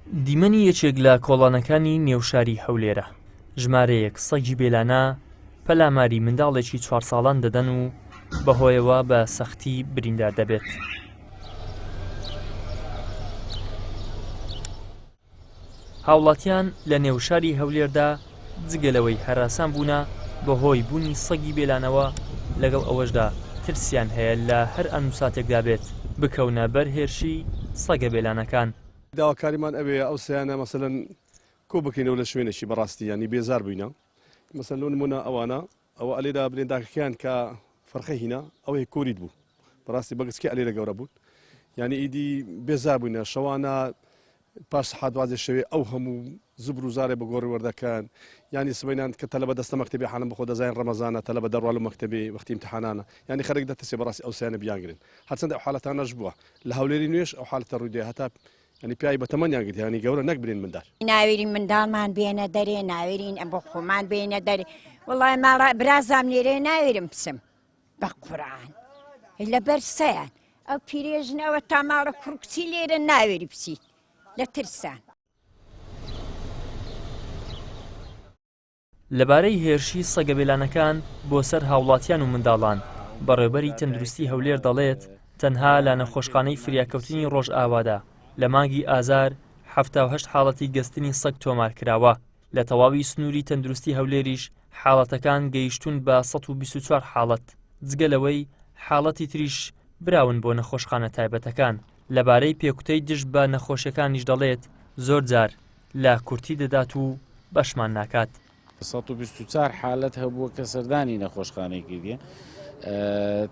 دیمەنی یەکێک لە کۆڵانەکانی نێوشاری هەولێرە ژمارەیەک سەگی بێلانە پەلاماری منداڵێکی 4 ساڵان دەدەن و بەهۆیەوە بە سەختی بریندار دەبێت. هاوڵاتیان لە نێوشاری هەولێردا جگەلەوەی هەراسان بوونە بەهۆی بوونی سەگی بێلانەوە لەگەڵ ئەوەشدا ترسیان هەیە لە هەر ئەنووساتێکدا بێت بکەونە بەر هێرشی سەگە بێلانەکان. داواکاریمان ئەوێ ئەو سیانە مەسەلەن کۆ بکەینەوە لە شوێنێکی بەڕاستی ینی بێزار بووینە مەسەن نمونە ئەوانە ئەوە ئەلێدا بلێنداکەکەیان کە فەرخە هینە ئەوەی کۆریت بوو بەڕاستی بەگسکی ئەلێرە گەورە بوون ینی ئیدی بێزار بووینە شەوانە پاش سەحات دوازدە شەوێ ئەو هەموو زبر و زارێ بە گۆڕی وەردەکەن ینی سبەینان کە تەلە بە دەستە مەکتەبی حالم بخۆ دەزایان ڕەمەزانە تەلە بە دەڕوال و مەکتەبی وەختی امتحانانە ینی خەرێک دەتەسێ بەڕاستی ئەو سیانە بیانگرن هەرچەندە ئەو حالەتانەش بووە لە هەولێری نوێش ئەو حالەتە ڕوودێ هەتا ینی پیاوی بەتەمەنیان گرت ینی گەورە نەک برین مندار ناوێرین منداڵمان بێنە دەرێ ناوێرین ئەم بۆ خۆمان بێنە دەرێ وڵای ماڵا برازام لێرێ ناوێرم بچم بە قورعان لەبەر سەیان ئەو پیرێژنەوە تا ماڵە کوڕکچی لێرە ناوێری بچیت لە ترسان. لەبارەی هێرشی سەگە بێلانەکان بۆ سەر هاوڵاتیان و منداڵان بەڕێوەبەری تەندروستی هەولێر دەڵێت تەنها لە نەخۆشخانەی فریاکەوتنی ڕۆژ ئاوادا لە مانگی ئازار 78 حاڵەتی گەستنی سەگ تۆمار کراوە لە تەواوی سنووری تەندروستی هەولێریش حاڵەتەکان گەیشتون بە 124 حاڵەت جگەلەوەی حاڵەتی تریش براون بۆ نەخۆشخانە تایبەتەکان. لەبارەی پێکوتەی دژ بە نەخۆشیەکانیش دەڵێت زۆر جار لە کورتی دەدات و بەشمان ناکات. 124 حالەت هەبووە کە سەردانی نەخۆشخانەیەکی دیە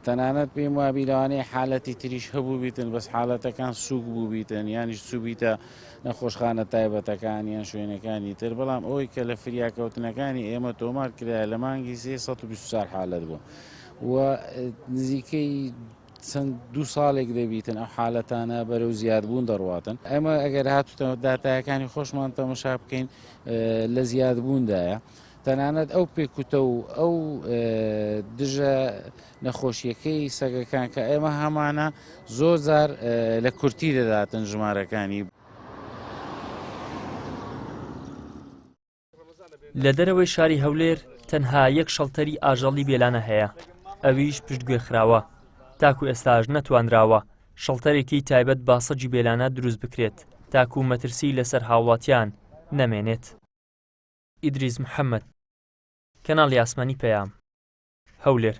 تەنانەت پێم وابی لەوانەیە حالەتی تریش هەبوو بیتن بەس حالەتەکان سووک بوو بیتن یانیش سوبیتە نەخۆشخانە تایبەتەکان یان شوێنەکانی تر بەڵام ئەوەی کە لە فریاکەوتنەکانی ئێمە تۆمار کرایە لە مانگی 124 حالەت بوو و نزیکەی چەند 2 ساڵێک دەبیتن ئەو حالەتانە بەرەو زیادبوون دەڕواتن ئەمە ئەگەر هاتوتەوە داتایەکانی خۆشمان تەماشا بکەین لە زیادبووندایە تەنانەت ئەو پێکوتە و ئەو دژە نەخۆشیەکەی سەگەکان کە ئێمە هەمانە زۆر جار لە کورتی دەداتن ژمارەکانی. لە دەرەوەی شاری هەولێر تەنها یەک شەڵتەری ئاژەڵی بێلانە هەیە ئەویش پشتگوێخراوە تاکو ئێستاژ نەتوانراوە شەڵتەرێکی تایبەت با سەگی بێلانە دروست بکرێت تاکو مەترسی لەسەر هاوڵاتیان نەمێنێت. ئیدریس محەممەد، کەناڵی ئاسمانی پەیام، هەولێر.